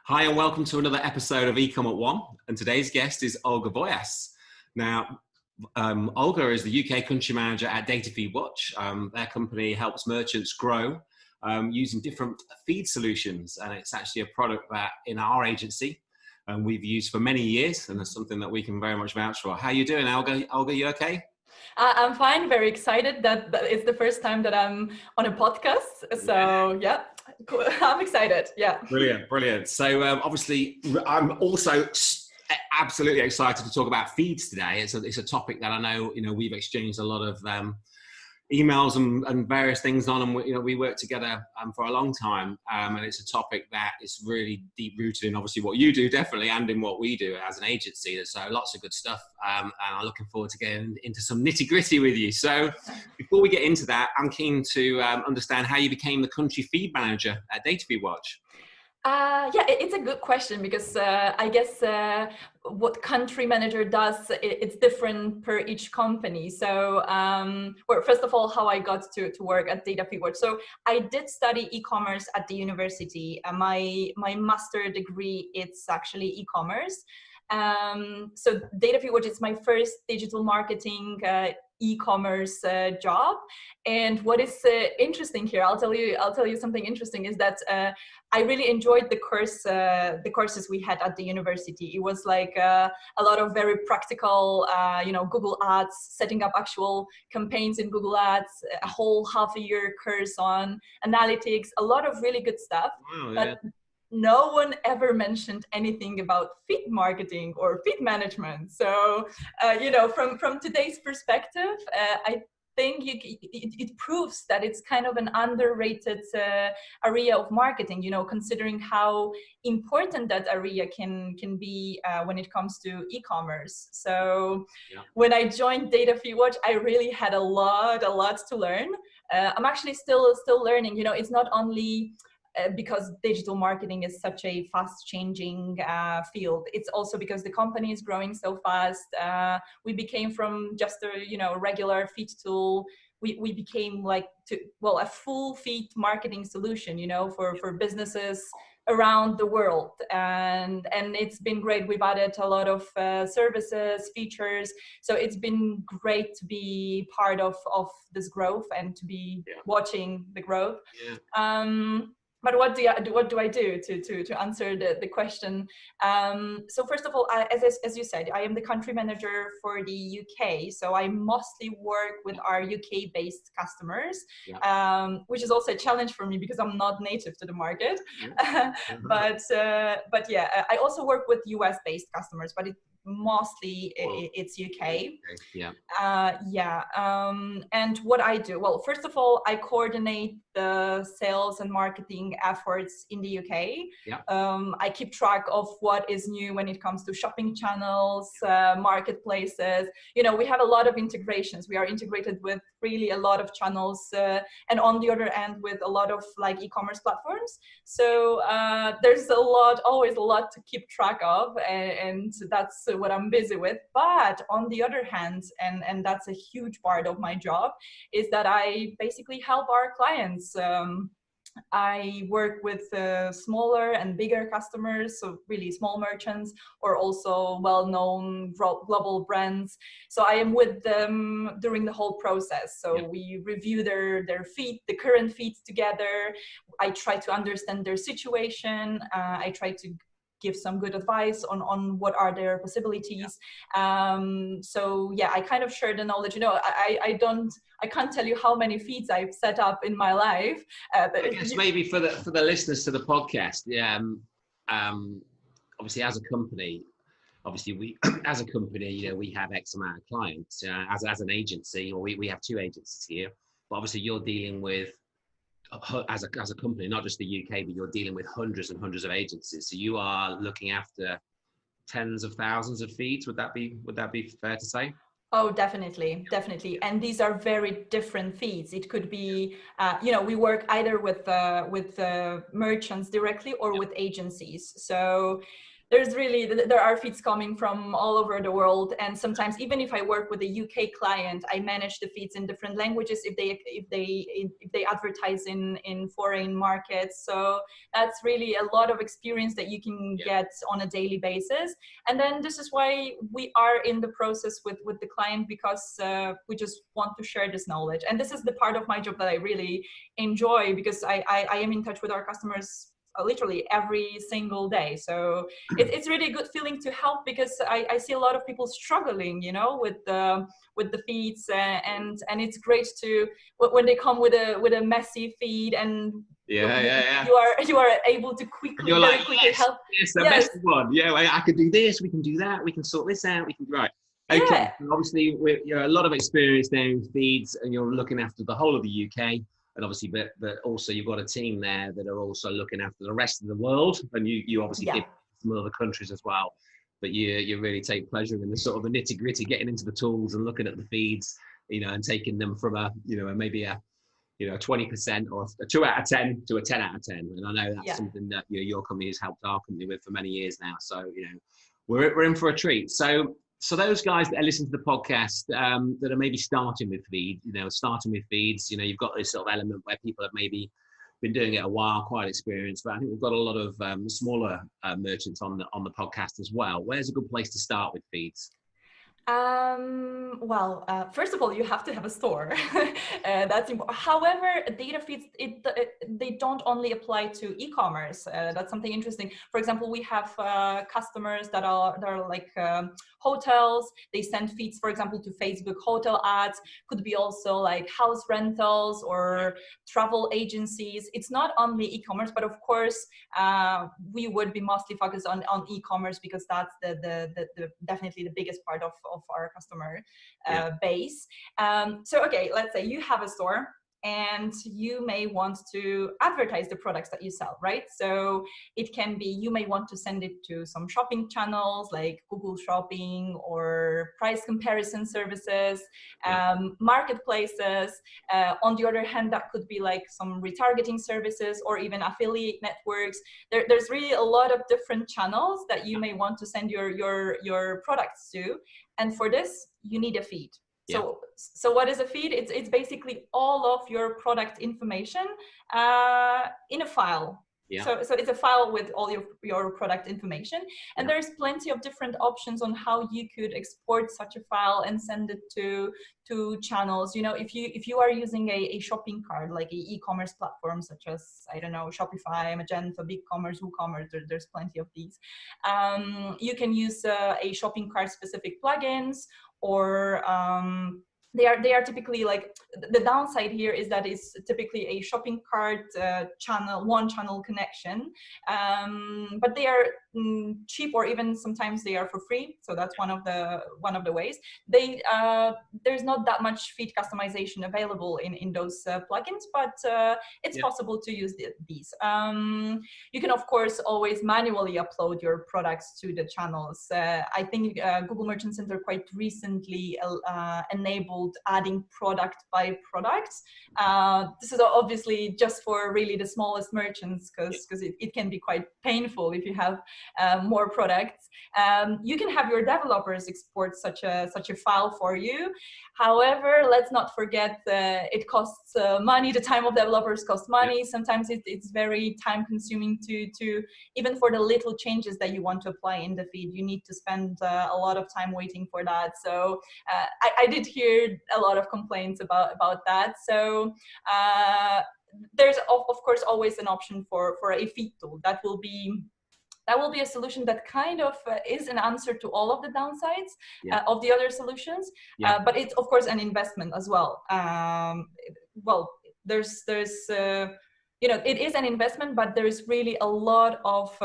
Hi and welcome to another episode of eCom at One, and today's guest is Olga Wojas. Now, Olga is the UK country manager at DataFeedWatch. Their company helps merchants grow using different feed solutions, and it's actually a product that in our agency we've used for many years, and it's something that we can very much vouch for. How are you doing, Olga? Olga, you okay? I'm fine, very excited that it's the first time that I'm on a podcast. So yeah, cool. I'm excited. Yeah. Brilliant. So obviously I'm also absolutely excited to talk about feeds today. It's a topic that I know, we've exchanged a lot of emails and various things on, and we worked together for a long time, and it's a topic that is really deep rooted in obviously what you do, definitely, and in what we do as an agency. So lots of good stuff, and I'm looking forward to getting into some nitty gritty with you. So before we get into that, I'm keen to understand how you became the country feed manager at DataFeedWatch. Yeah, it's a good question because I guess what country manager does, it's different per each company. So, well, first of all, how I got to work at DataFeedWatch. So I did study e-commerce at the university. My master degree, it's actually e-commerce. So DataFeedWatch is my first digital marketing e-commerce job. And what is interesting here, I'll tell you something interesting, is that I really enjoyed the courses we had at the university. It was like a lot of very practical, Google Ads, setting up actual campaigns in Google Ads, a whole half a year course on analytics, a lot of really good stuff. Oh, yeah. But no one ever mentioned anything about feed marketing or feed management. So, from today's perspective, I think it proves that it's kind of an underrated area of marketing, considering how important that area can be when it comes to e-commerce. So when I joined DataFeedWatch, I really had a lot to learn. I'm actually still learning. It's not only because digital marketing is such a fast-changing field. It's also because the company is growing so fast. We became from just a regular feed tool. We became a full feed marketing solution, for businesses around the world, and it's been great. We've added a lot of services, features, so it's been great to be part of this growth and to be watching the growth. But what do I do to answer the question? So first of all, as you said, I am the country manager for the UK. So I mostly work with our UK-based customers, which is also a challenge for me because I'm not native to the market. But I also work with US-based customers, but mostly it's UK. And what I do, well, first of all, I coordinate the sales and marketing efforts in the UK. I keep track of what is new when it comes to shopping channels, marketplaces. We have a lot of integrations. We are integrated with really a lot of channels, and on the other end with a lot of e-commerce platforms. So there's always a lot to keep track of, and that's what I'm busy with. But on the other hand, and that's a huge part of my job, is that I basically help our clients. I work with smaller and bigger customers, so really small merchants, or also well-known global brands. So I am with them during the whole process. So we review their feed, the current feeds together. I try to understand their situation. I try to give some good advice on what are their possibilities. I kind of share the knowledge. I can't tell you how many feeds I've set up in my life. I guess maybe for the listeners to the podcast, obviously as a company, we as a company, we have X amount of clients. As an agency, or we have two agencies here, but obviously you're dealing with, as a company, not just the UK, but you're dealing with hundreds and hundreds of agencies. So you are looking after tens of thousands of feeds. Would that be fair to say? Oh, definitely. And these are very different feeds. It could be, we work either with merchants directly or with agencies. So there are feeds coming from all over the world, and sometimes even if I work with a UK client, I manage the feeds in different languages if they advertise in foreign markets. So that's really a lot of experience that you can get on a daily basis. And then this is why we are in the process with the client, because we just want to share this knowledge. And this is the part of my job that I really enjoy, because I am in touch with our customers literally every single day. So it's really a good feeling to help, because I see a lot of people struggling, you know, with the feeds, and it's great to when they come with a messy feed, and you are able to very quickly help. Yes, the best one. Yeah, I can do this. We can do that. We can sort this out. We can Okay. Yeah. Obviously, you're a lot of experience there in feeds, and you're looking after the whole of the UK. And obviously, but also you've got a team there that are also looking after the rest of the world, and you obviously did some other countries as well. But you really take pleasure in the sort of the nitty gritty, getting into the tools and looking at the feeds, you know, and taking them from maybe a 20% or a 2 out of 10 to a 10 out of 10. And I know that's something that your company has helped our company with for many years now. So we're in for a treat. So those guys that are listening to the podcast that are maybe starting with feeds, you've got this sort of element where people have maybe been doing it a while, quite experienced, but I think we've got a lot of smaller merchants on the podcast as well. Where's a good place to start with feeds? First of all, you have to have a store. That's important. However, data feeds, they don't only apply to e-commerce. That's something interesting. For example, we have customers that are like hotels. They send feeds, for example, to Facebook hotel ads. Could be also like house rentals or travel agencies. It's not only e-commerce, but of course, we would be mostly focused on e-commerce, because that's the definitely the biggest part of our customer base. So, okay, let's say you have a store and you may want to advertise the products that you sell, right? So it can be, you may want to send it to some shopping channels like Google Shopping or price comparison services, marketplaces. On the other hand, that could be like some retargeting services or even affiliate networks. There's really a lot of different channels that you may want to send your products to. And for this, you need a feed. So what is a feed? It's basically all of your product information in a file. So it's a file with all your product information, and there's plenty of different options on how you could export such a file and send it to channels. You know, if you are using a shopping cart, like an e-commerce platform such as, I don't know, Shopify, Magento, BigCommerce, WooCommerce, there's plenty of these. You can use a shopping cart specific plugins, or they are typically like, the downside here is that it's typically a shopping cart one channel connection, but they are cheap, or even sometimes they are for free. So that's one of the ways. There's not that much feed customization available in those plugins, but it's possible to use these. You can of course always manually upload your products to the channels. I think Google Merchant Center quite recently enabled adding product by product. This is obviously just for really the smallest merchants, because it can be quite painful if you have more products. You can have your developers export such a file for you. However, let's not forget it costs money. The time of developers costs money. Sometimes it's very time consuming to even for the little changes that you want to apply in the feed, you need to spend a lot of time waiting for that. So I did hear a lot of complaints about that. So there's of course always an option for a feed tool. That will be a solution that kind of is an answer to all of the downsides of the other solutions, but it's of course an investment as well. There's it is an investment, but there's really a lot of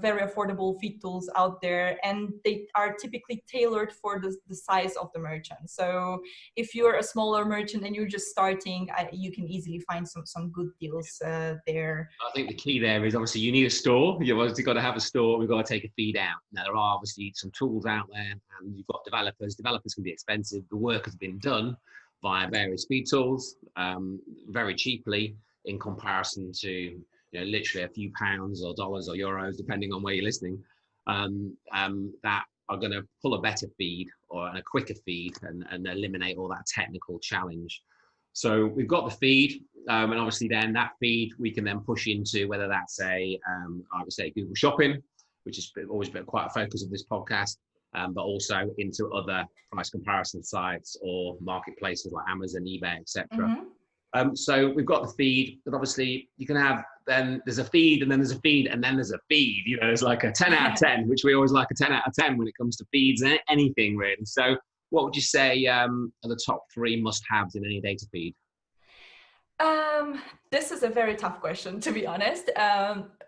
very affordable feed tools out there, and they are typically tailored for the size of the merchant. So if you're a smaller merchant and you're just starting, you can easily find some good deals there. I think the key there is obviously you need a store. You've obviously got to have a store. We've got to take a feed out. Now there are obviously some tools out there, and you've got developers. Developers can be expensive. The work has been done via various feed tools very cheaply, in comparison to literally a few pounds or dollars or euros, depending on where you're listening, that are going to pull a better feed or a quicker feed and eliminate all that technical challenge. So we've got the feed, and obviously then that feed we can then push into whether that's I would say Google Shopping, which has always been quite a focus of this podcast, but also into other price comparison sites or marketplaces like Amazon, eBay, etc. So we've got the feed, but obviously you can have, then there's a feed and then there's a feed and then there's a feed, you know, there's like a 10 out of 10, which we always like a 10 out of 10 when it comes to feeds and anything really. So what would you say are the top 3 must-haves in any data feed? This is a very tough question, to be honest.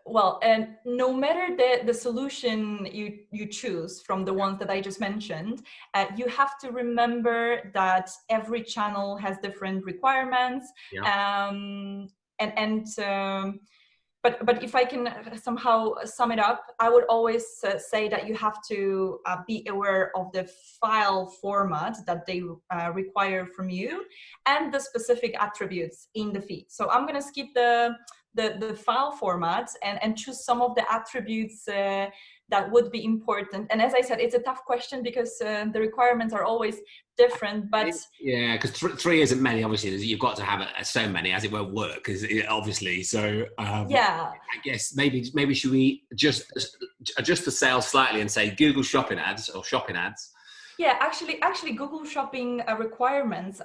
Well, and no matter the solution you choose from the ones that I just mentioned, you have to remember that every channel has different requirements. Yeah. But if I can somehow sum it up, I would always say that you have to be aware of the file format that they require from you and the specific attributes in the feed. So I'm going to skip the file formats and choose some of the attributes that would be important. And as I said, it's a tough question because the requirements are always different, but yeah, because 3 isn't many. Obviously, you've got to have so many, as it won't work. Because obviously, so yeah, I guess maybe should we just adjust the sales slightly and say Google Shopping ads or shopping ads? Yeah, actually, Google Shopping requirements.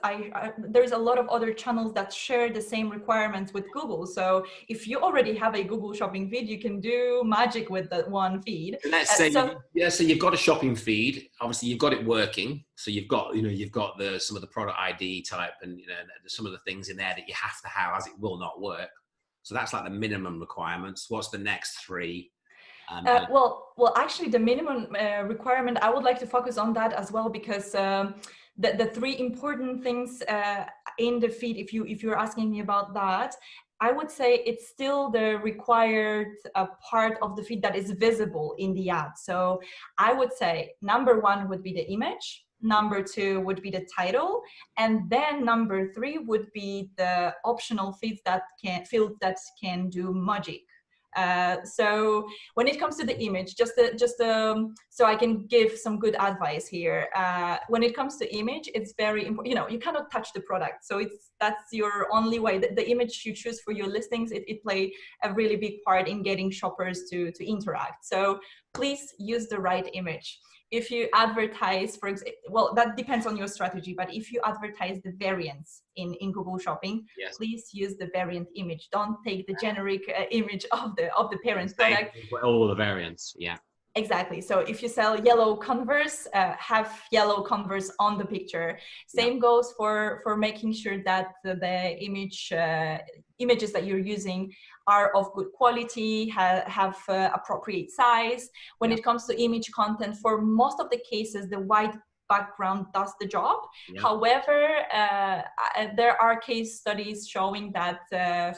There's a lot of other channels that share the same requirements with Google. So if you already have a Google Shopping feed, you can do magic with that one feed. And let's say, so you've got a shopping feed. Obviously, you've got it working. So you've got some of the product ID type and some of the things in there that you have to have, as it will not work. So that's like the minimum requirements. What's the next 3? Well, actually, the minimum requirement, I would like to focus on that as well, because the 3 important things in the feed, if you're asking me about that, I would say it's still the required part of the feed that is visible in the ad. So I would say number 1 would be the image. Number 2 would be the title, and then number 3 would be the optional fields that can do magic. So when it comes to the image, so I can give some good advice here. When it comes to image, it's very important. You cannot touch the product, so that's your only way. The image you choose for your listings, it play a really big part in getting shoppers to interact. So please use the right image. If you advertise, for example, well, that depends on your strategy, but if you advertise the variants in Google Shopping, yes, please use the variant image. Don't take the generic image of the parent product. All the variants, yeah. Exactly. So if you sell yellow Converse, have yellow Converse on the picture. Same goes for making sure that the images that you're using are of good quality, have appropriate size. When it comes to image content, for most of the cases, the white background does the job. However, there are case studies showing that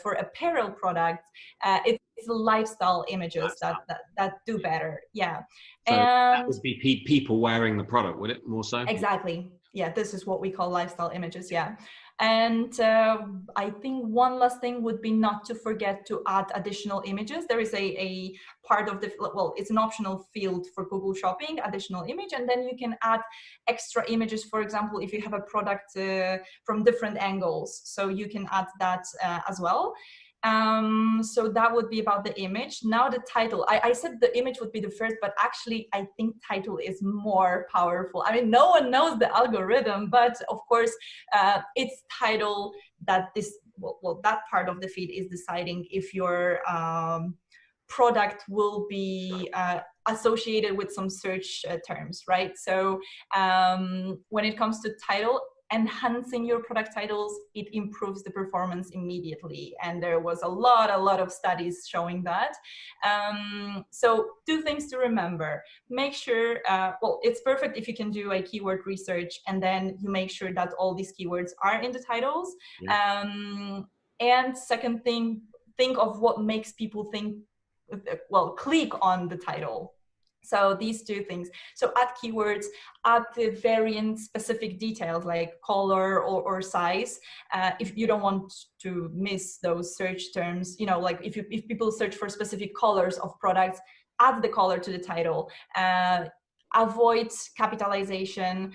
for apparel products, it's lifestyle images that do better. Yeah. So that would be people wearing the product, would it, more so? Exactly. Yeah, this is what we call lifestyle images. Yeah. And I think one last thing would be not to forget to add additional images. There is a part of it's an optional field for Google Shopping, additional image, and then you can add extra images. For example, if you have a product from different angles, so you can add that as well. So that would be about the image. Now the title, I said the image would be the first, but actually I think title is more powerful. I mean, no one knows the algorithm, but of course it's title that that part of the feed is deciding if your product will be associated with some search terms, right? So when it comes to title, enhancing your product titles, it improves the performance immediately. And there was a lot of studies showing that. So 2 things to remember. Make sure, it's perfect if you can do a keyword research and then you make sure that all these keywords are in the titles. And second thing, think of what makes people click on the title. So these two things. So add keywords, add the variant specific details like color or size. If you don't want to miss those search terms, you know, like if people search for specific colors of products, add the color to the title. Avoid capitalization.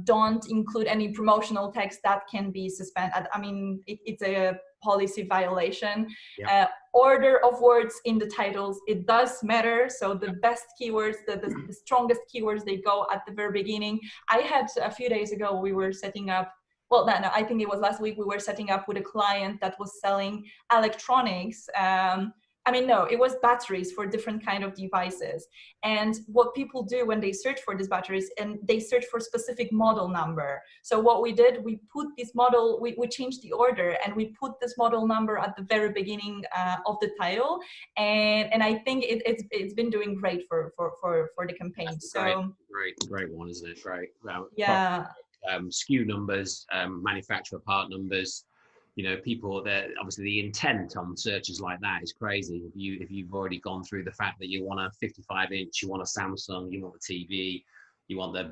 Don't include any promotional text that can be suspended. I mean, it's a policy violation. Yeah. Order of words in the titles, it does matter. So the best keywords, the strongest keywords, they go at the very beginning. I had a few days ago, we were setting up, well, no, I think it was last week, we were setting up with a client that was selling electronics. I mean, no, it was batteries for different kind of devices. And what people do when they search for these batteries, and they search for specific model number. So what we did, we put this model, we changed the order, and we put this model number at the very beginning of the title. And I think it's been doing great for the campaign. That's so great one, isn't it? Great. Yeah. SKU numbers, manufacturer part numbers. You know, people that obviously the intent on searches like that is crazy. If you've already gone through the fact that you want a 55-inch, you want a Samsung, you want the TV, you want the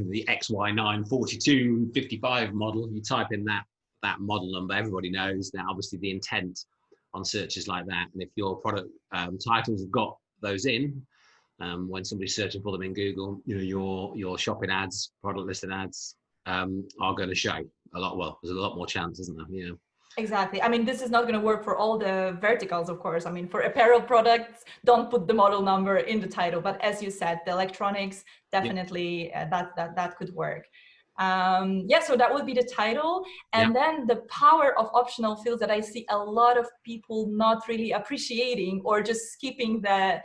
the XY9 42 55 model, you type in that model number, everybody knows that obviously the intent on searches like that. And if your product titles have got those in, when somebody's searching for them in Google, you know, your shopping ads, product listed ads are going to show a lot. Well, there's a lot more chance, isn't there? You know. Exactly. I mean, this is not going to work for all the verticals, of course. I mean, for apparel products, don't put the model number in the title. But as you said, the electronics, definitely that could work. So that would be the title. And then the power of optional fields that I see a lot of people not really appreciating, or just skipping the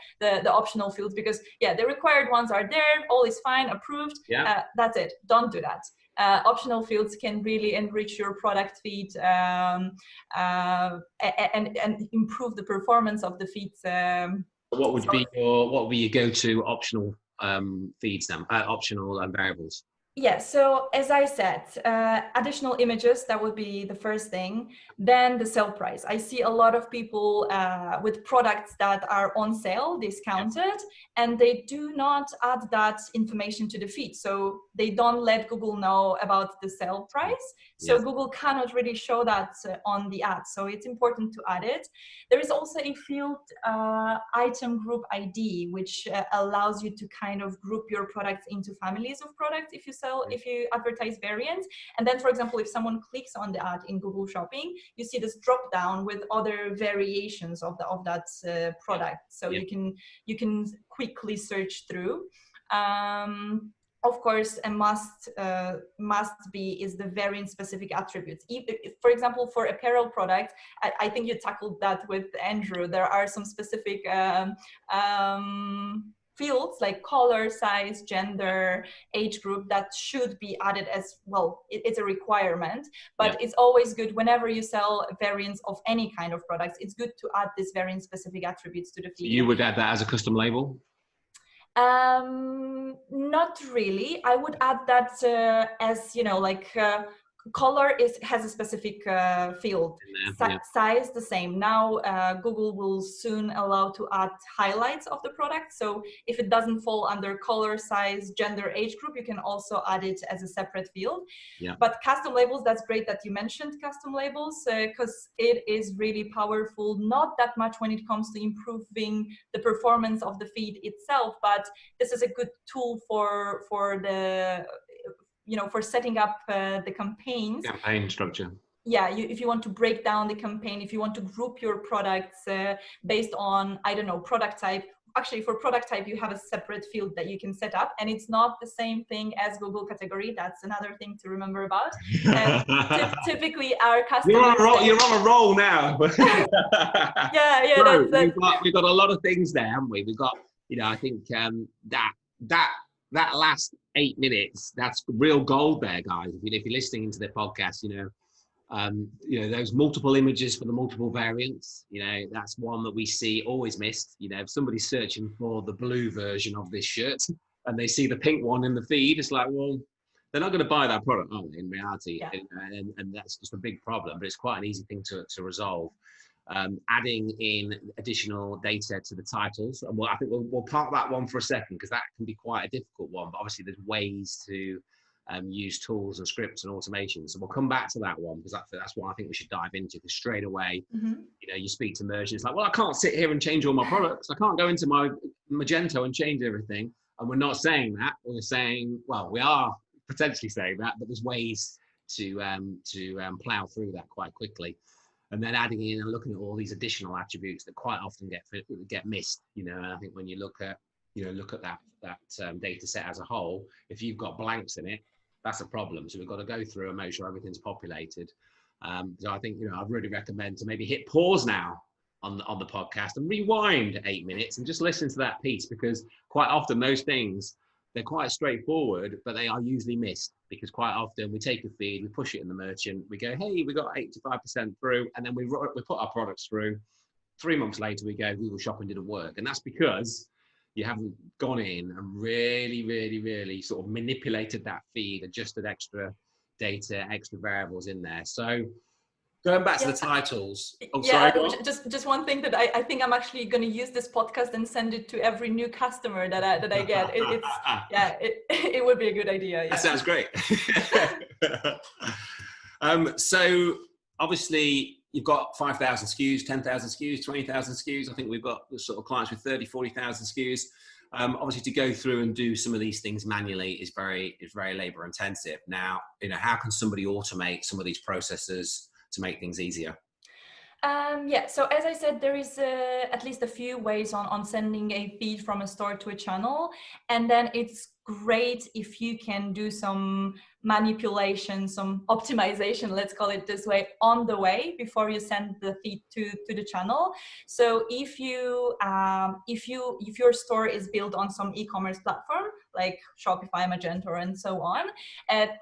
optional fields, because the required ones are there, all is fine, approved. That's it. Don't do that. Optional fields can really enrich your product feed and improve the performance of the feeds. What would be your go-to optional feeds then? Optional variables. Yeah, so as I said, additional images, that would be the first thing. Then the sale price. I see a lot of people with products that are on sale, discounted, and they do not add that information to the feed. So they don't let Google know about the sale price. So Google cannot really show that on the ad. So it's important to add it. There is also a field, item group ID, which allows you to kind of group your products into families of products if you advertise variants. And then, for example, if someone clicks on the ad in Google Shopping, you see this drop down with other variations of that product. So you can quickly search through. Of course, a must be is the variant specific attributes. If, for example, for apparel products, I think you tackled that with Andrew. There are some specific fields like color, size, gender, age group that should be added as well. It's a requirement, but it's always good whenever you sell variants of any kind of products. It's good to add this variant specific attributes to the feed. You would add that as a custom label? Not really. I would add that as, you know, like color has a specific field. Size the same. Now Google will soon allow to add highlights of the product. So if it doesn't fall under color, size, gender, age group, you can also add it as a separate field. But custom labels, that's great that you mentioned custom labels, because it is really powerful, not that much when it comes to improving the performance of the feed itself, but this is a good tool for the for setting up the campaigns. Campaign structure. If you want to break down the campaign, if you want to group your products based on, I don't know, product type. Actually, for product type, you have a separate field that you can set up, and it's not the same thing as Google category. That's another thing to remember about. Typically, our customers... You're on a roll now. Bro, we've got a lot of things there, haven't we? We've got, I think that last 8 minutes, that's real gold there, guys. If you're listening into the podcast, those multiple images for the multiple variants, that's one that we see always missed. If somebody's searching for the blue version of this shirt and they see the pink one in the feed, it's like, well, they're not going to buy that product, are they, in reality? And that's just a big problem, but it's quite an easy thing to resolve. adding in additional data to the titles. And I think we'll park that one for a second because that can be quite a difficult one. But obviously, there's ways to use tools and scripts and automation. So we'll come back to that one because that's what I think we should dive into. Because straight away, you speak to merchants like, well, I can't sit here and change all my products. I can't go into my Magento and change everything. And we're not saying that. We're saying, well, we are potentially saying that, but there's ways to plow through that quite quickly. And then adding in and looking at all these additional attributes that quite often get missed. And I think when you look at that data set as a whole, if you've got blanks in it, that's a problem. So we've got to go through and make sure everything's populated. So I think I'd really recommend to maybe hit pause now on the podcast and rewind 8 minutes and just listen to that piece, because quite often those things, they're quite straightforward, but they are usually missed because quite often we take a feed, we push it in the merchant, we go, hey, we got 85% through, and then we put our products through. 3 months later, we go, Google Shopping didn't work. And that's because you haven't gone in and really, really, really sort of manipulated that feed, adjusted extra data, extra variables in there. So going back to the titles. Just one thing that I think I'm actually going to use this podcast and send it to every new customer that I get. It would be a good idea. Yeah. That sounds great. So obviously you've got 5,000 SKUs, 10,000 SKUs, 20,000 SKUs. I think we've got sort of clients with 30, 40,000 SKUs. Obviously, to go through and do some of these things manually is very labor intensive. Now, how can somebody automate some of these processes to make things easier? So as I said, there is at least a few ways on sending a feed from a store to a channel. And then it's great if you can do some manipulation, some optimization, let's call it this way, on the way before you send the feed to the channel. So if your store is built on some e-commerce platform like Shopify, Magento, and so on,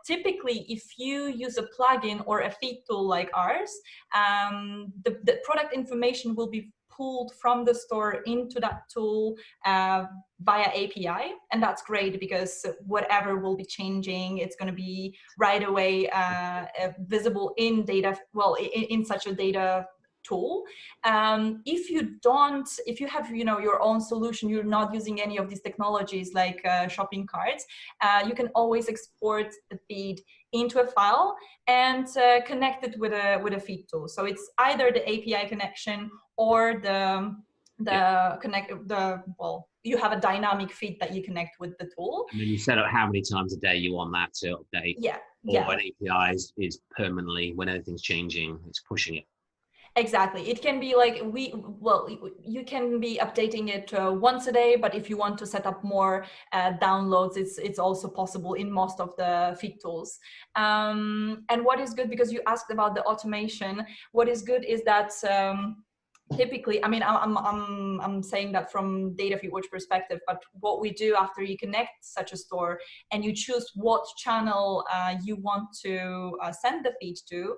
typically if you use a plugin or a feed tool like ours, the product information will be pulled from the store into that tool via API, and that's great because whatever will be changing, it's going to be right away visible in in such a data tool. If you have your own solution, you're not using any of these technologies like shopping carts, you can always export the feed into a file and connect it with a feed tool. So it's either the API connection or you have a dynamic feed that you connect with the tool. And then you set up how many times a day you want that to update. Or an API is permanently, when anything's changing, it's pushing it. Exactly. It can be like you can be updating it once a day, but if you want to set up more downloads, it's also possible in most of the feed tools. And what is good, because you asked about the automation, what is good is that typically, I mean, I'm saying that from DataFeedWatch perspective, but what we do after you connect such a store and you choose what channel you want to send the feed to,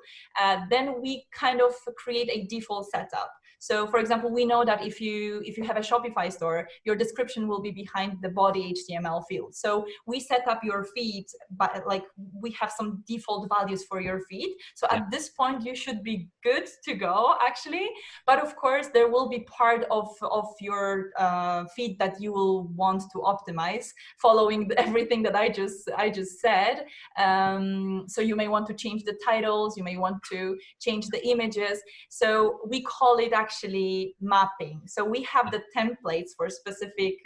then we kind of create a default setup. So for example, we know that if you have a Shopify store, your description will be behind the body HTML field. So we set up your feed, but like we have some default values for your feed. So at this point, you should be good to go actually. But of course, there will be part of your feed that you will want to optimize following everything that I just said. So you may want to change the titles, you may want to change the images. So we call it actually mapping. So we have the templates for specific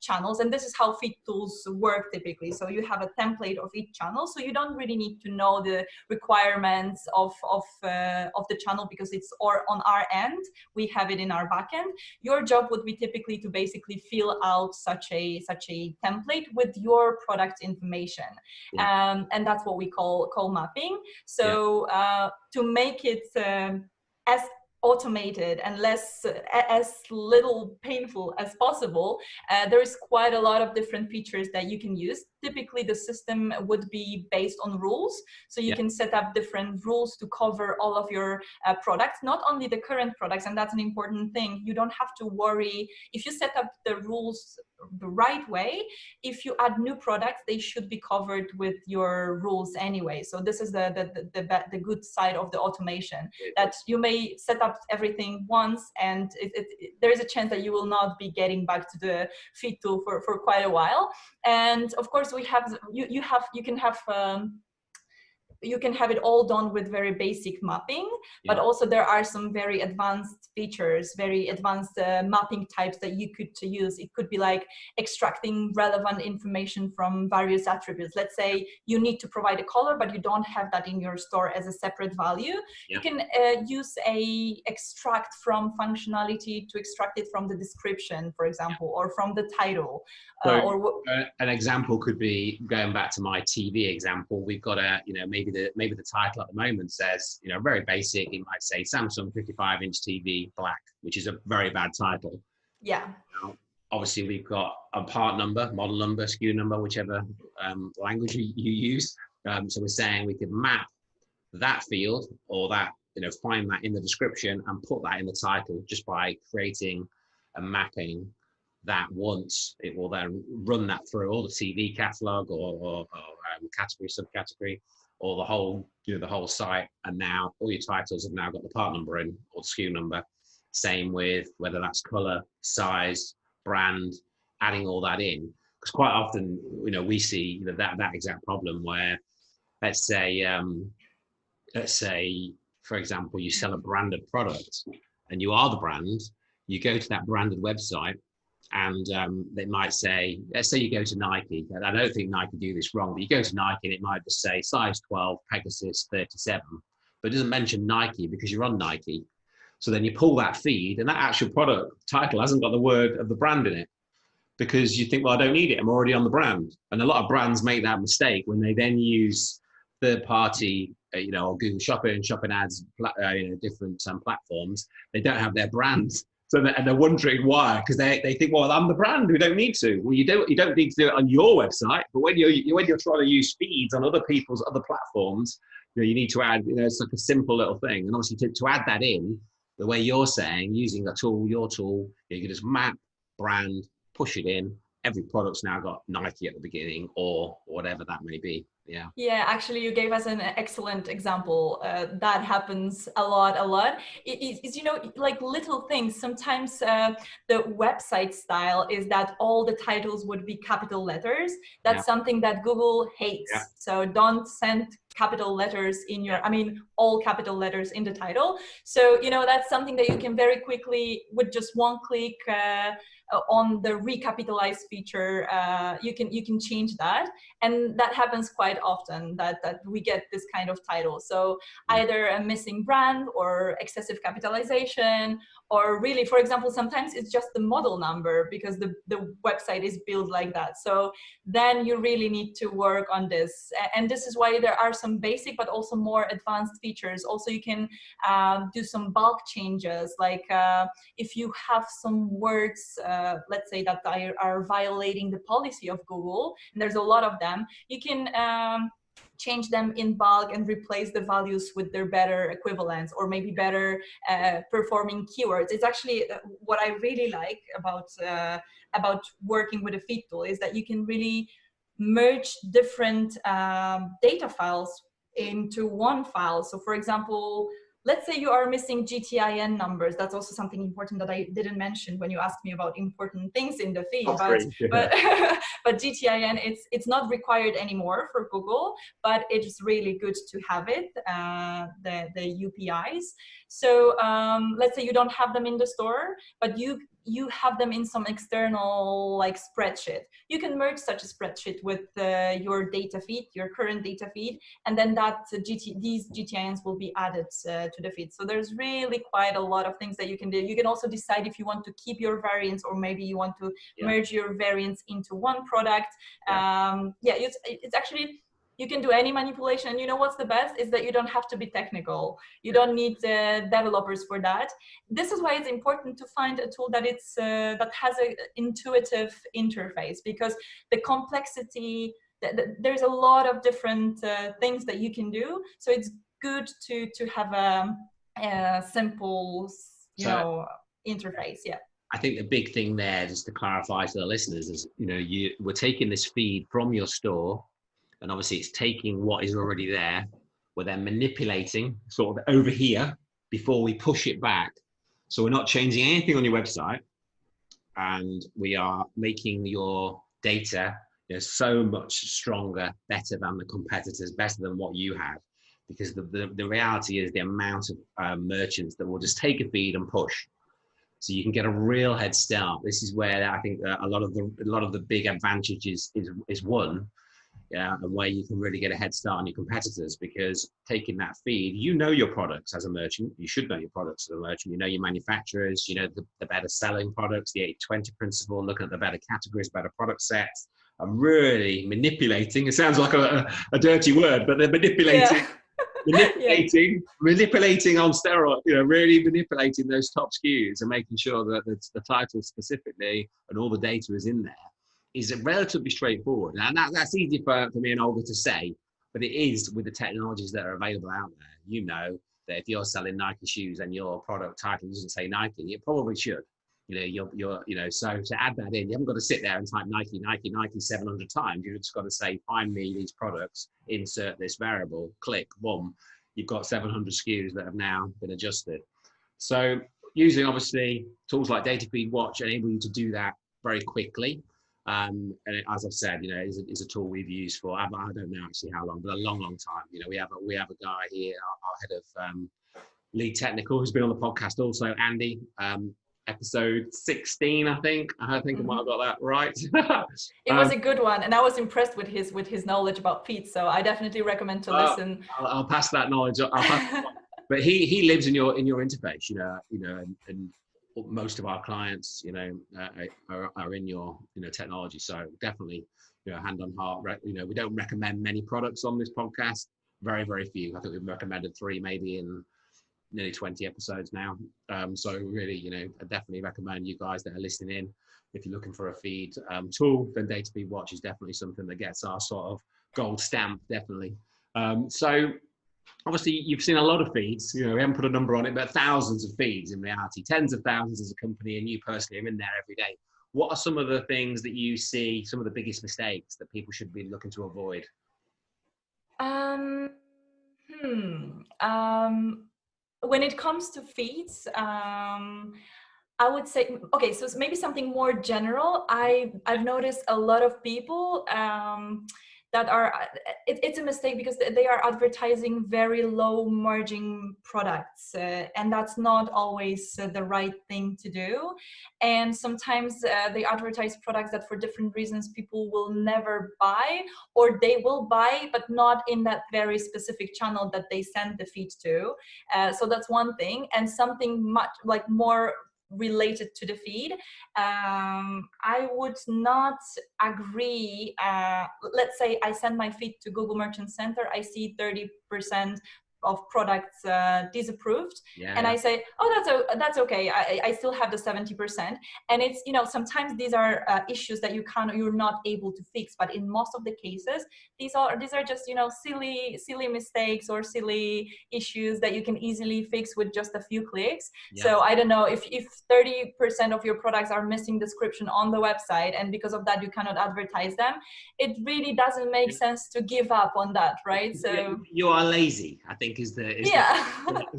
channels, and this is how feed tools work typically. So you have a template of each channel, so you don't really need to know the requirements of the channel because it's on our end. We have it in our backend. Your job would be typically to basically fill out such a template with your product information, and that's what we call mapping. So to make it as automated and as little painful as possible, there is quite a lot of different features that you can use. Typically, the system would be based on rules. So you can set up different rules to cover all of your products, not only the current products. And that's an important thing. You don't have to worry. If you set up the rules the right way, if you add new products, they should be covered with your rules anyway. So this is the good side of the automation, that you may set up everything once, and there is a chance that you will not be getting back to the feed tool for quite a while. And of course, we have you can have it all done with very basic mapping, but also there are some very advanced features, very advanced mapping types that you could use. It could be like extracting relevant information from various attributes. Let's say you need to provide a color, but you don't have that in your store as a separate value. You can use a extract from functionality to extract it from the description, for example, or from the title. So an example could be, going back to my TV example, we've got a, maybe the title at the moment says, very basic. It might say Samsung 55-inch TV black, which is a very bad title. Yeah. Now, obviously, we've got a part number, model number, SKU number, whichever language you use. So we're saying we could map that field, or that, find that in the description and put that in the title just by creating a mapping that once it will then run that through all the TV catalog or category, subcategory, or the whole site. And now all your titles have now got the part number in, or the SKU number. Same with whether that's color, size, brand, adding all that in. Because quite often, we see that exact problem where, let's say, for example, you sell a branded product and you are the brand. You go to that branded website, and they might say, let's say you go to Nike, and I don't think Nike do this wrong, but you go to Nike and it might just say size 12, Pegasus 37, but it doesn't mention Nike because you're on Nike. So then you pull that feed, and that actual product title hasn't got the word of the brand in it, because you think, well, I don't need it, I'm already on the brand. And a lot of brands make that mistake when they then use third-party, or Google Shopping ads, different platforms. They don't have their brands. So they're wondering why, because they think, well, I'm the brand, we don't need to. Well, you don't need to do it on your website, but when you're trying to use feeds on other people's other platforms, you need to add, it's like a simple little thing. And obviously to add that in, the way you're saying, using a tool, your tool, you can just map, brand, push it in. Every product's now got Nike at the beginning, or whatever that may be. Yeah. Yeah, actually, you gave us an excellent example. That happens a lot. It's, like little things. Sometimes the website style is that all the titles would be capital letters. That's something that Google hates. Yeah. So don't send capital letters in your, all capital letters in the title. So, that's something that you can very quickly, with just one click, on the recapitalize feature, you can change that, and that happens quite often that we get this kind of title. So either a missing brand or excessive capitalization, or really, for example, sometimes it's just the model number because the website is built like that. So then you really need to work on this, and this is why there are some basic but also more advanced features. Also, you can do some bulk changes, like if you have some words, let's say that are violating the policy of Google, and there's a lot of them, you can change them in bulk and replace the values with their better equivalents, or maybe better performing keywords. It's actually what I really like about working with a feed tool, is that you can really merge different data files into one file. So for example, let's say you are missing GTIN numbers. That's also something important that I didn't mention when you asked me about important things in the feed. But GTIN, it's not required anymore for Google, but it's really good to have it, the UPIs. So let's say you don't have them in the store, but you have them in some external spreadsheet. You can merge such a spreadsheet with your data feed, your current data feed, and then these GTINs will be added to the feed. So there's really quite a lot of things that you can do. You can also decide if you want to keep your variants, or maybe you want to merge your variants into one product. It's actually, you can do any manipulation. And you know what's the best is that you don't have to be technical. You don't need developers for that. This is why it's important to find a tool that that has an intuitive interface, because the complexity, there's a lot of different things that you can do. So it's good to have a simple, interface. Yeah. I think the big thing there, just to clarify to the listeners, is, you know, we're taking this feed from your store, and obviously it's taking what is already there. We're then manipulating sort of over here before we push it back. So we're not changing anything on your website, and we are making your data, you know, so much stronger, better than the competitors, better than what you have. Because the reality is the amount of merchants that will just take a feed and push. So you can get a real head start. This is where I think a lot of the big advantages is won, yeah, and where you can really get a head start on your competitors, because taking that feed, you know your products as a merchant. You should know your products as a merchant. You know your manufacturers. You know the better selling products, the 80/20 principle, looking at the better categories, better product sets. I'm really manipulating. It sounds like a dirty word, but they're manipulating. Yeah. Manipulating on steroids, you know, really manipulating those top SKUs and making sure that the title specifically and all the data is in there is relatively straightforward. And that's easy for me and Olga to say, but it is with the technologies that are available out there. You know that if you're selling Nike shoes and your product title doesn't say Nike, it probably should. You know, you know, so to add that in, you haven't got to sit there and type Nike 700 times. You've just got to say, find me these products, insert this variable, click, boom. You've got 700 SKUs that have now been adjusted. So using obviously tools like DataFeedWatch enable you to do that very quickly. And as I've said, you know, is a tool we've used for, I don't know actually how long, but a long time. You know, we have a guy here, our head of lead technical, who's been on the podcast also, Andy. Episode 16, I think I might have got that right. It was a good one, and I was impressed with his knowledge about feeds, so I definitely recommend to listen. I'll pass that knowledge on. But he lives in your interface, you know, and most of our clients, you know, are in your, you know, technology. So definitely, you know, hand on heart, you know, we don't recommend many products on this podcast. Very few. I think we've recommended 3 maybe in nearly 20 episodes now. So really, you know, I definitely recommend you guys that are listening in, if you're looking for a feed tool, then DataFeedWatch is definitely something that gets our sort of gold stamp, definitely. So obviously you've seen a lot of feeds, you know, we haven't put a number on it, but thousands of feeds in reality, tens of thousands as a company, and you personally are in there every day. What are some of the things that you see, some of the biggest mistakes that people should be looking to avoid? When it comes to feeds, I would say, okay, so maybe something more general. I've noticed a lot of people that are, it's a mistake because they are advertising very low margin products, and that's not always the right thing to do. And sometimes they advertise products that for different reasons people will never buy, or they will buy, but not in that very specific channel that they send the feed to. So that's one thing. And something much like more related to the feed, I would not agree. Let's say I send my feed to Google Merchant Center, I see 30% of products disapproved, and I say, oh, that's okay, I still have the 70%. And it's, you know, sometimes these are issues that you're not able to fix, but in most of the cases these are just, you know, silly mistakes or silly issues that you can easily fix with just a few clicks. So I don't know, if 30% of your products are missing description on the website, and because of that you cannot advertise them, it really doesn't make sense to give up on that, right? So you are lazy, I think is the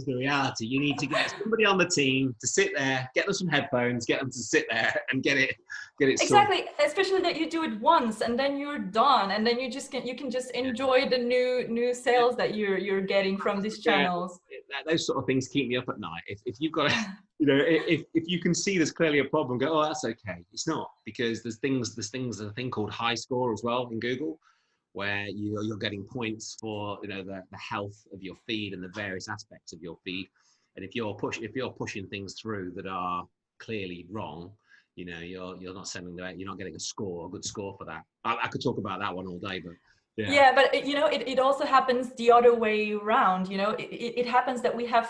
reality. You need to get somebody on the team to sit there, get them some headphones, get them to sit there and get it exactly sorted. Especially that you do it once and then you're done, and then you can just enjoy the new sales that you're getting from these channels. Those sort of things keep me up at night. If you've got you know, if you can see there's clearly a problem, go, oh, that's okay. It's not, because there's a thing called high score as well in Google, where you're getting points for, you know, the health of your feed and the various aspects of your feed. And if you're pushing things through that are clearly wrong, you know, you're not sending that, you're not getting a good score for that. I could talk about that one all day, but yeah, but you know, it also happens the other way around. You know, it happens that we have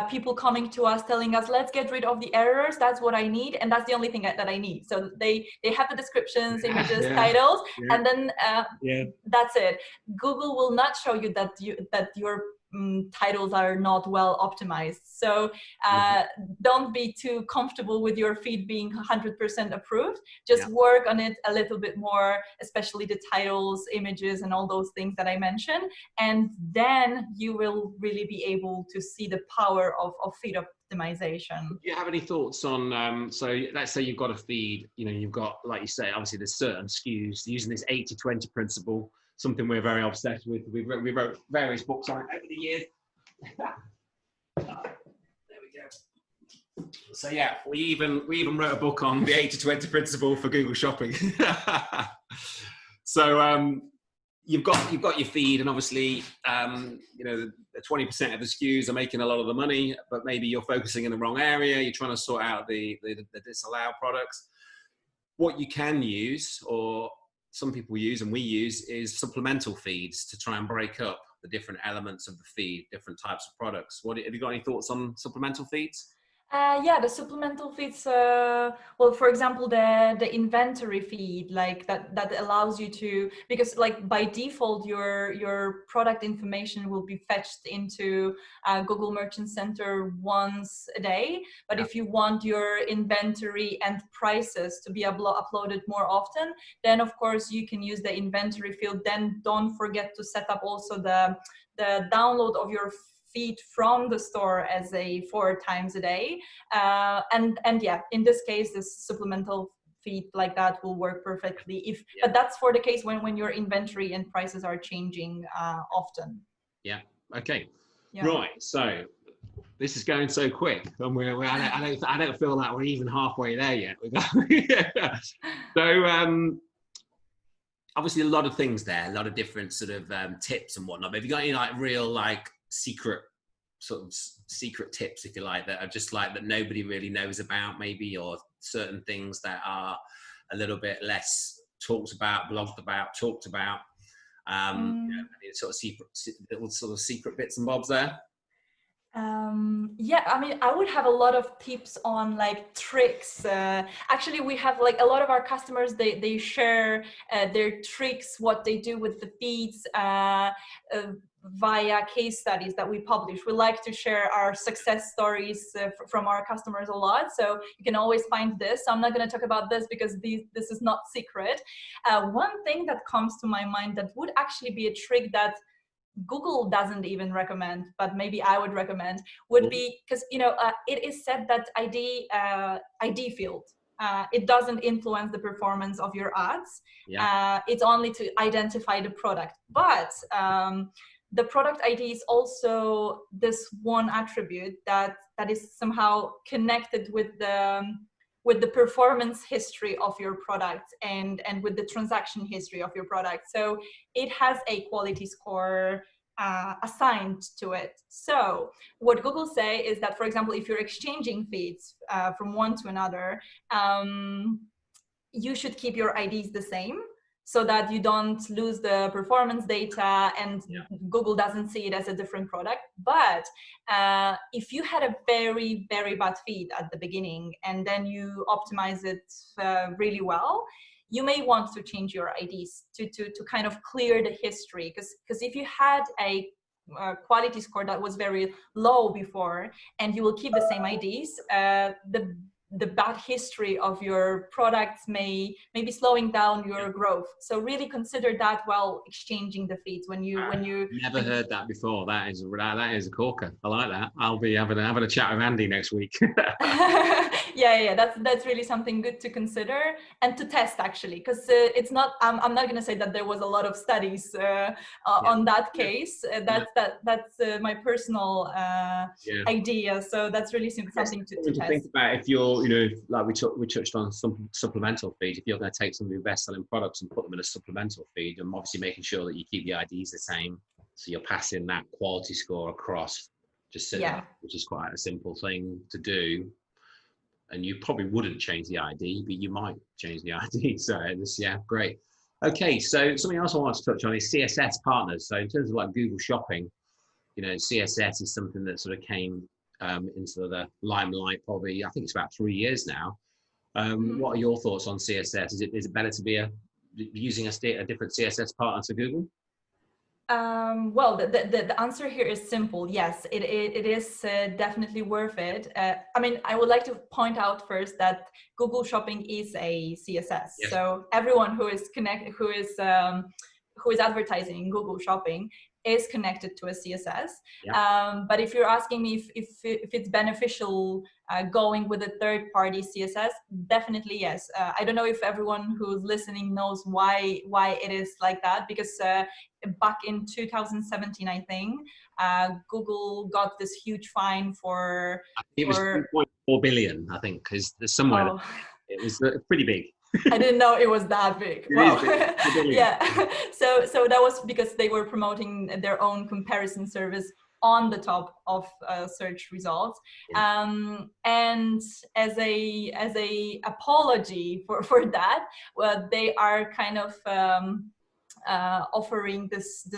people coming to us telling us, let's get rid of the errors, that's what I need, and that's the only thing that I need. So they have the descriptions, images, titles, and then that's it. Google will not show you that your titles are not well optimized. So don't be too comfortable with your feed being 100% approved. Just work on it a little bit more, especially the titles, images, and all those things that I mentioned. And then you will really be able to see the power of feed optimization. Do you have any thoughts on, so let's say you've got a feed, you know, you've got, like you say, obviously there's certain SKUs using this 80-20 principle, something we're very obsessed with. We wrote various books on it over the years. There we go. So yeah, we even wrote a book on the 80-20 principle for Google Shopping. So you've got your feed, and obviously you know, the 20% of the SKUs are making a lot of the money, but maybe you're focusing in the wrong area. You're trying to sort out the disallowed products. What you can use, or some people use and we use, is supplemental feeds to try and break up the different elements of the feed, different types of products. Have you got any thoughts on supplemental feeds? Yeah, the supplemental feeds, well, for example, the inventory feed, like that allows you to, because like by default, your product information will be fetched into Google Merchant Center once a day. But if you want your inventory and prices to be uploaded more often, then of course you can use the inventory field. Then don't forget to set up also the download of your feed from the store as a 4 times a day, and yeah, in this case, this supplemental feed like that will work perfectly. But that's for the case when your inventory and prices are changing often. Yeah. Okay. Yeah. Right. So this is going so quick, and I don't feel like we're even halfway there yet. So obviously a lot of things there, a lot of different sort of tips and whatnot. But have you got any like real like secret tips, if you like, that are just like that nobody really knows about, maybe, or certain things that are a little bit less talked about, blogged about, talked about, you know, sort of secret bits and bobs there? Yeah, I mean, I would have a lot of tips on like tricks. Actually, we have like a lot of our customers, they share their tricks, what they do with the feeds via case studies that we publish. We like to share our success stories from our customers a lot. So you can always find this. I'm not going to talk about this because this is not secret. One thing that comes to my mind that would actually be a trick that Google doesn't even recommend, but maybe I would recommend, would be, because you know, it is said that ID field, it doesn't influence the performance of your ads. It's only to identify the product, but the product ID is also this one attribute that is somehow connected with the performance history of your product and with the transaction history of your product. So it has a quality score assigned to it. So what Google say is that, for example, if you're exchanging feeds from one to another, you should keep your IDs the same, so that you don't lose the performance data and Google doesn't see it as a different product. But if you had a very, very bad feed at the beginning and then you optimize it really well, you may want to change your IDs to kind of clear the history. Because if you had a quality score that was very low before and you will keep the same IDs, the bad history of your products may be slowing down your growth. So really consider that while exchanging the feeds when you never heard that before. That is a corker. I like that. I'll be having a chat with Andy next week. yeah, that's really something good to consider and to test, actually, because it's not, I'm not going to say that there was a lot of studies on that case. That's my personal idea. So that's really something to test. Think about if you're, you know, like we touched on some supplemental feed. If you're going to take some of your best-selling products and put them in a supplemental feed, and obviously making sure that you keep the IDs the same, so you're passing that quality score across, just so that, which is quite a simple thing to do. And you probably wouldn't change the ID, but you might change the ID. So this, great. Okay, so something else I want to touch on is CSS partners. So in terms of like Google Shopping, you know, CSS is something that sort of came into the limelight probably, I think it's about 3 years now. What are your thoughts on CSS? Is it better to be using a different CSS partner to Google? Well, the answer here is simple. Yes, it is definitely worth it. I mean, I would like to point out first that Google Shopping is a CSS. Yes. So everyone who is who is advertising in Google Shopping is connected to a CSS. Yeah. But if you're asking me if it's beneficial going with a third-party CSS, definitely yes. I don't know if everyone who's listening knows why it is like that, because back in 2017, I think, Google got this huge fine for... It was 3.4 billion, I think, because there's somewhere that it was pretty big. I didn't know it was that big. Wow. Yeah. So that was because they were promoting their own comparison service on the top of search results. Yeah. And as a apology for that, well, they are kind of offering this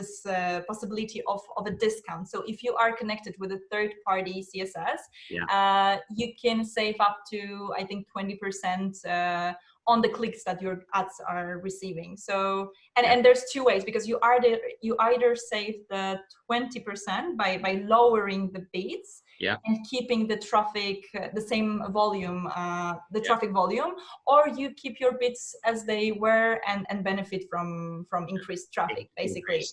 possibility of a discount. So if you are connected with a third-party CSS, yeah. You can save up to, I think, 20% on the clicks that your ads are receiving. So and there's two ways, because you either save the 20% by lowering the bids, yeah, and keeping the traffic the same volume, traffic volume, or you keep your bids as they were and benefit from increased traffic, basically.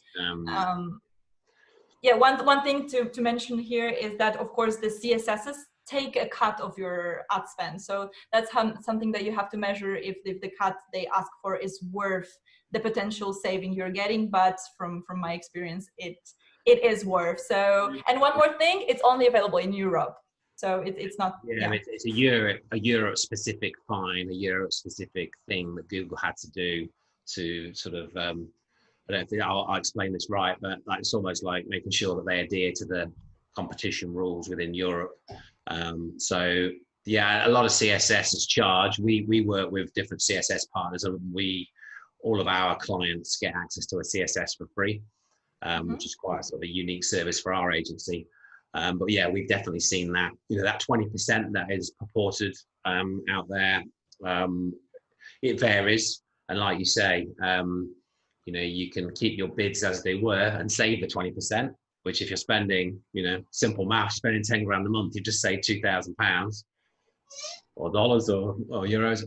Yeah, one thing to mention here is that, of course, the CSSs take a cut of your ad spend. So that's something that you have to measure if the cut they ask for is worth the potential saving you're getting. But from my experience, it is worth. So, and one more thing, it's only available in Europe. So it's not... Yeah, it's a Europe specific fine, a Europe specific thing that Google had to do to sort of, I don't think I'll explain this right, but like, it's almost like making sure that they adhere to the competition rules within Europe. So yeah, a lot of CSS is charged. We work with different CSS partners, and all of our clients get access to a CSS for free, which is quite a sort of a unique service for our agency. But yeah, we've definitely seen that, that 20% that is purported out there. It varies, and like you say, you can keep your bids as they were and save the 20%. Which, if you're spending, simple math, spending 10 grand a month, you just save £2,000 or dollars or euros.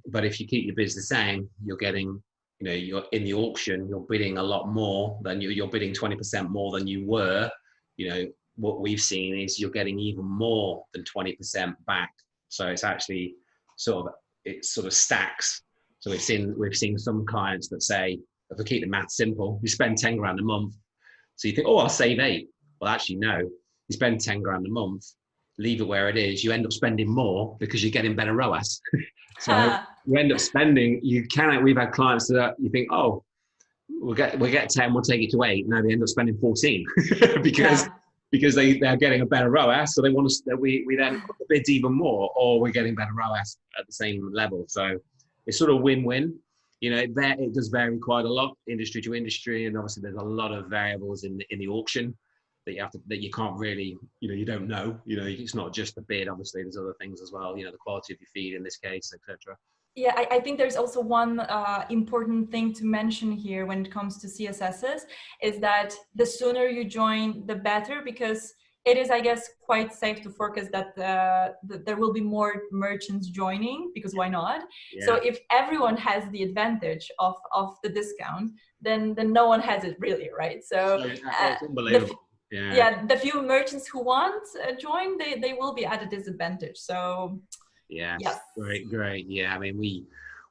But if you keep your bids the same, you're getting, you're in the auction, you're bidding a lot more than you're bidding 20% more than you were. What we've seen is you're getting even more than 20% back. So it's actually sort of stacks. So we've seen some clients that say, if we keep the math simple, you spend 10 grand a month. So you think, oh, I'll save 8. Well, actually, no. You spend 10 grand a month, leave it where it is. You end up spending more because you're getting better ROAS. So you end up spending. We've had clients that you think, oh, we'll get 10, we'll take it to 8. No, they end up spending 14 because they're getting a better ROAS. So they want us that we then put the bids even more, or we're getting better ROAS at the same level. So it's sort of win-win. It does vary quite a lot, industry to industry, and obviously there's a lot of variables in the auction that you can't really, you don't know. It's not just the bid. Obviously, there's other things as well. The quality of your feed in this case, etc. Yeah, I think there's also one important thing to mention here when it comes to CSSs, is that the sooner you join, the better, because it is, I guess, quite safe to forecast that there will be more merchants joining, because why not? Yeah. So if everyone has the advantage of the discount, then no one has it really, right? So it's unbelievable. The few merchants who want to join, they will be at a disadvantage. So yes. Great. Yeah, I mean,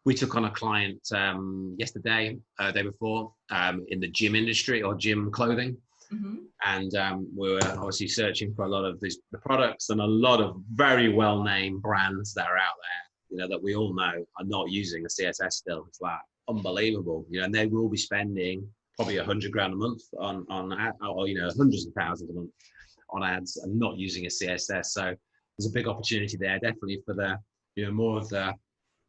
we took on a client yesterday, day before, in the gym industry, or gym clothing. Mm-hmm. And we were obviously searching for a lot of the products, and a lot of very well-named brands that are out there, that we all know are not using a CSS still. It's like unbelievable, and they will be spending probably 100 grand a month on or hundreds of thousands a month on ads and not using a CSS. So there's a big opportunity there, definitely, for the more of the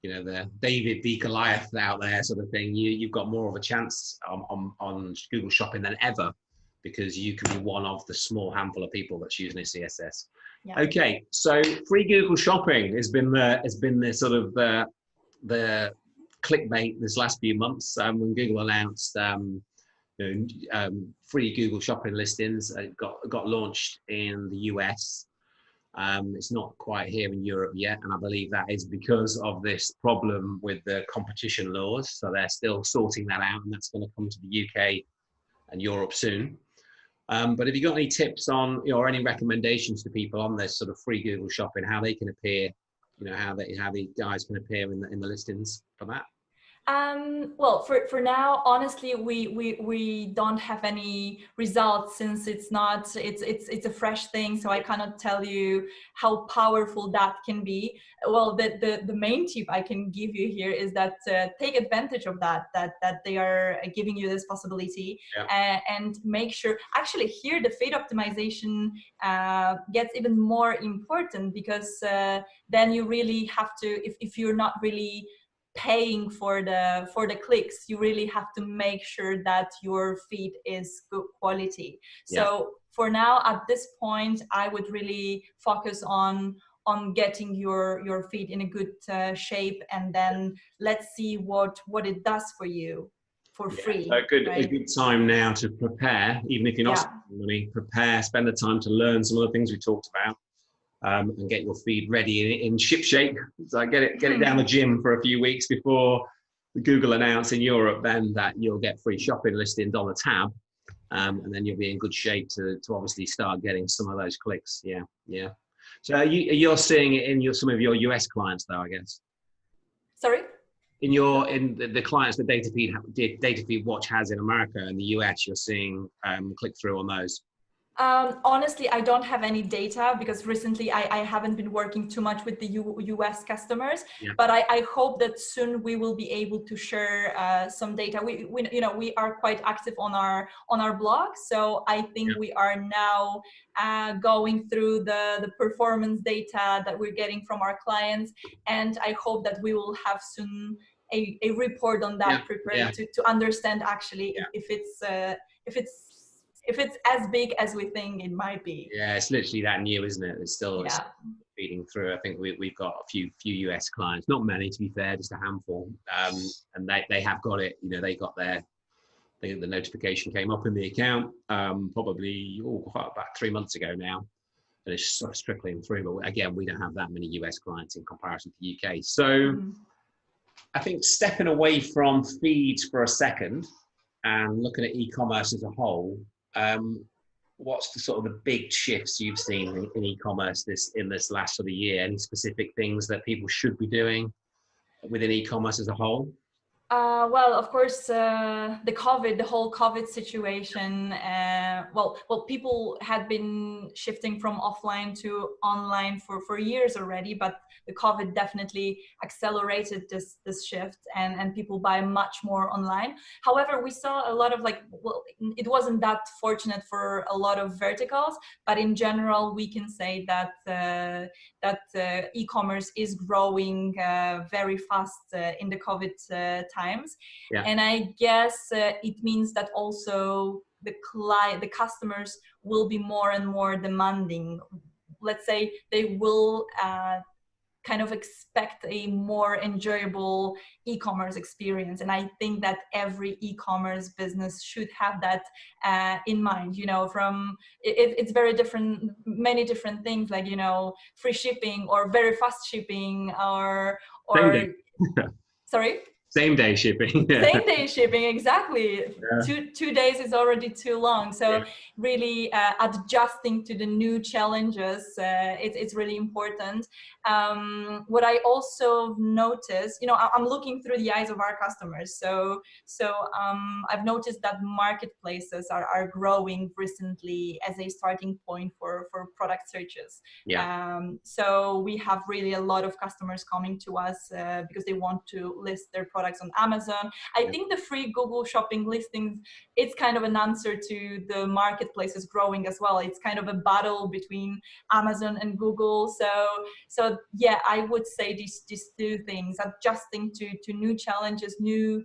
the David v Goliath out there sort of thing. You've got more of a chance on Google Shopping than ever, because you can be one of the small handful of people that's using a CSS. Yeah. Okay, so free Google Shopping has been the sort of the clickbait this last few months, when Google announced free Google Shopping listings. Got launched in the US. It's not quite here in Europe yet, and I believe that is because of this problem with the competition laws. So they're still sorting that out, and that's going to come to the UK and Europe soon. But have you got any tips on, or any recommendations to people on this sort of free Google Shopping, how they can appear, how the guys can appear in the listings for that? Well, for now, honestly, we don't have any results, since it's a fresh thing. So I cannot tell you how powerful that can be. Well, the main tip I can give you here is that take advantage of that they are giving you this possibility, and make sure. Actually, here the feed optimization gets even more important, because then you really have to, if you're not really paying for the clicks, you really have to make sure that your feed is good quality. So for now, at this point, I would really focus on getting your feed in a good shape, and then let's see what it does for you for free. A good time now to prepare, even if you're not spending money. Prepare, spend the time to learn some of the things we talked about. And get your feed ready in ship shape. So get it down the gym for a few weeks before Google announce in Europe then that you'll get free shopping listings on the tab, and then you'll be in good shape to obviously start getting some of those clicks. Yeah. So you're seeing it in some of your US clients though, I guess. Sorry. In the clients that DataFeedWatch has in America and the US, you're seeing click through on those. Honestly, I don't have any data, because recently I haven't been working too much with the US customers, but I hope that soon we will be able to share some data. We are quite active on our blog, so I think we are now going through the performance data that we're getting from our clients, and I hope that we will have soon a report on that prepared to understand actually if it's as big as we think it might be. Yeah, it's literally that new, isn't it? It's still feeding through. I think we've got a few US clients, not many to be fair, just a handful, and they have got it. They got the notification came up in the account probably about 3 months ago now, and it's sort of trickling through. But again, we don't have that many US clients in comparison to the UK. So I think stepping away from feeds for a second and looking at e-commerce as a whole. What's the sort of the big shifts you've seen in e-commerce in this last sort of year? Any specific things that people should be doing within e-commerce as a whole? Well, of course, the whole COVID situation. Well, people had been shifting from offline to online for years already, but the COVID definitely accelerated this shift, and people buy much more online. However, we saw a lot of it wasn't that fortunate for a lot of verticals, but in general, we can say that e-commerce is growing very fast in the COVID times. And I guess it means that also the customers will be more and more demanding. Let's say they will kind of expect a more enjoyable e-commerce experience, and I think that every e-commerce business should have that in mind. It's very different, many different things, like free shipping or very fast shipping or sorry. Same day shipping. Same day shipping, exactly. 2 days is already too long. So really adjusting to the new challenges, it's really important. What I also noticed, I'm looking through the eyes of our customers. So I've noticed that marketplaces are growing recently as a starting point for product searches. So we have really a lot of customers coming to us because they want to list their products on Amazon. I think the free Google Shopping listings, it's kind of an answer to the marketplaces growing as well. It's kind of a battle between Amazon and Google. So yeah, I would say these two things: adjusting to new challenges, new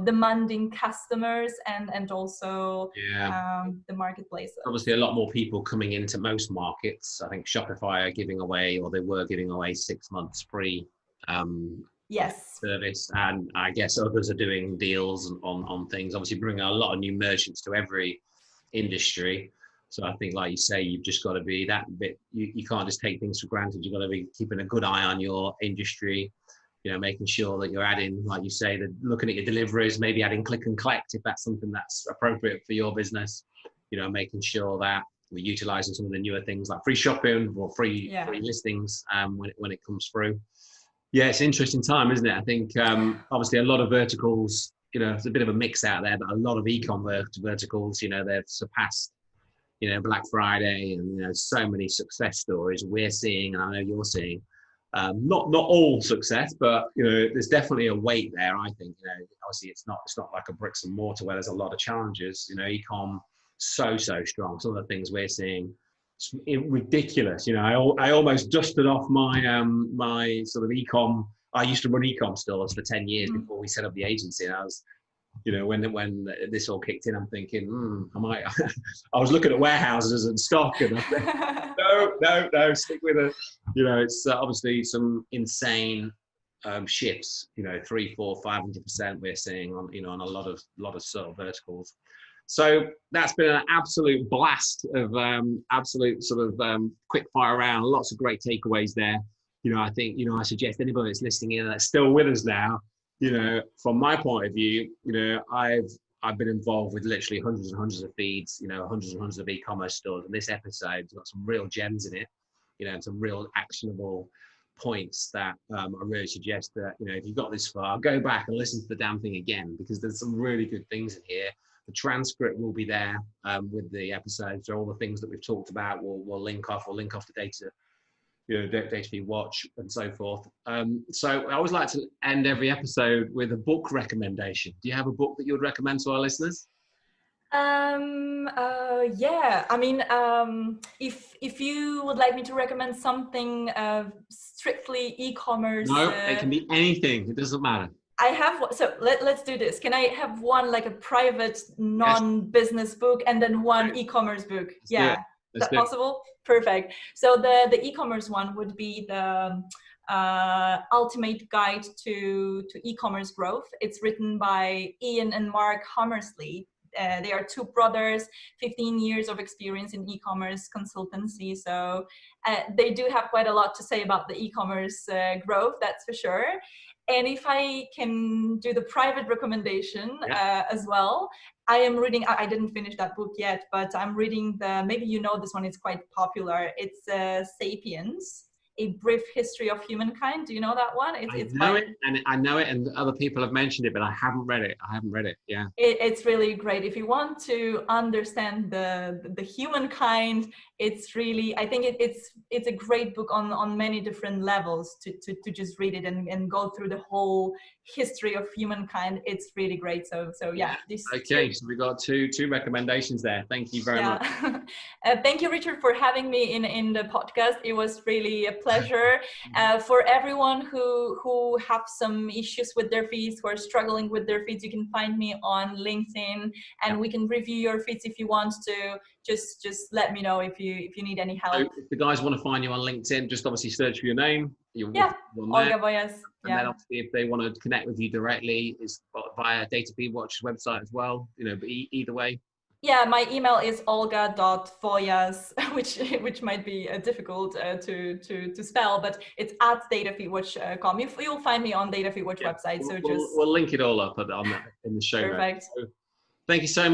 demanding customers, and also the marketplace. Obviously, a lot more people coming into most markets. I think Shopify are giving away, or they were giving away 6 months free Yes. service, and I guess others are doing deals on things, obviously bringing a lot of new merchants to every industry. So I think, like you say, you've just got to be that bit, you can't just take things for granted. You've got to be keeping a good eye on your industry, making sure that you're adding, like you say, looking at your deliveries, maybe adding click and collect if that's something that's appropriate for your business, making sure that we're utilizing some of the newer things like free shopping or free listings when it comes through. Yeah, it's an interesting time, isn't it? I think obviously a lot of verticals, there's a bit of a mix out there, but a lot of e-commerce verticals, they've surpassed, Black Friday, and so many success stories we're seeing, and I know you're seeing. Not all success, but there's definitely a weight there. I think obviously it's not like a bricks and mortar where there's a lot of challenges. E-com so strong. Some of the things we're seeing, it's ridiculous. I almost dusted off my my sort of e-com. I used to run e-com stores for 10 years before we set up the agency, and I was, when this all kicked in, I'm thinking, I was looking at warehouses and stock, and I think, no, stick with it. It's obviously some insane shifts. 300, 400, 500% we're seeing on a lot of sort of verticals. So that's been an absolute blast of absolute sort of quick fire round. Lots of great takeaways there. I think I suggest anybody that's listening in that's still with us now. From my point of view, I've been involved with literally hundreds and hundreds of feeds, hundreds and hundreds of e-commerce stores, and this episode's got some real gems in it, and some real actionable points that I really suggest that, if you've got this far, go back and listen to the damn thing again, because there's some really good things in here. The transcript will be there with the episodes. So all the things that we've talked about, we'll link off. We'll link off the DataFeedWatch and so forth. So I always like to end every episode with a book recommendation. Do you have a book that you would recommend to our listeners? Yeah, I mean, if you would like me to recommend something strictly e-commerce. No, it can be anything. It doesn't matter. I have, so let's do this. Can I have one, like a private non-business book, and then one e-commerce book? Yeah, is that possible? Perfect. So the e-commerce one would be the Ultimate Guide to E-commerce Growth. It's written by Ian and Mark Hammersley. They are two brothers, 15 years of experience in e-commerce consultancy. So they do have quite a lot to say about the e-commerce growth, that's for sure. And if I can do the private recommendation as well, I am reading, I didn't finish that book yet, but I'm reading maybe this one is quite popular. It's Sapiens, A Brief History of Humankind. Do you know that one? I know it, and other people have mentioned it, but I haven't read it. Yeah. It's really great. If you want to understand the humankind, it's really, I think it's a great book on many different levels to just read it and go through the whole history of humankind. It's really great. So yeah. Okay, so we got two recommendations there. Thank you very much. Thank you, Richard, for having me in the podcast. It was really a pleasure. For everyone who have some issues with their feeds, who are struggling with their feeds, you can find me on LinkedIn, and we can review your feeds if you want to. Just let me know if you need any help. So if the guys want to find you on LinkedIn, just obviously search for your name. Olga Wojas. And then obviously if they want to connect with you directly, it's via DataFeedWatch's website as well. But either way. Yeah, my email is olga.wojas, which might be difficult to spell, but it's at DataFeedWatch.com. You'll find me on DataFeedWatch website. So we'll link it all up in the show notes. So, thank you so much.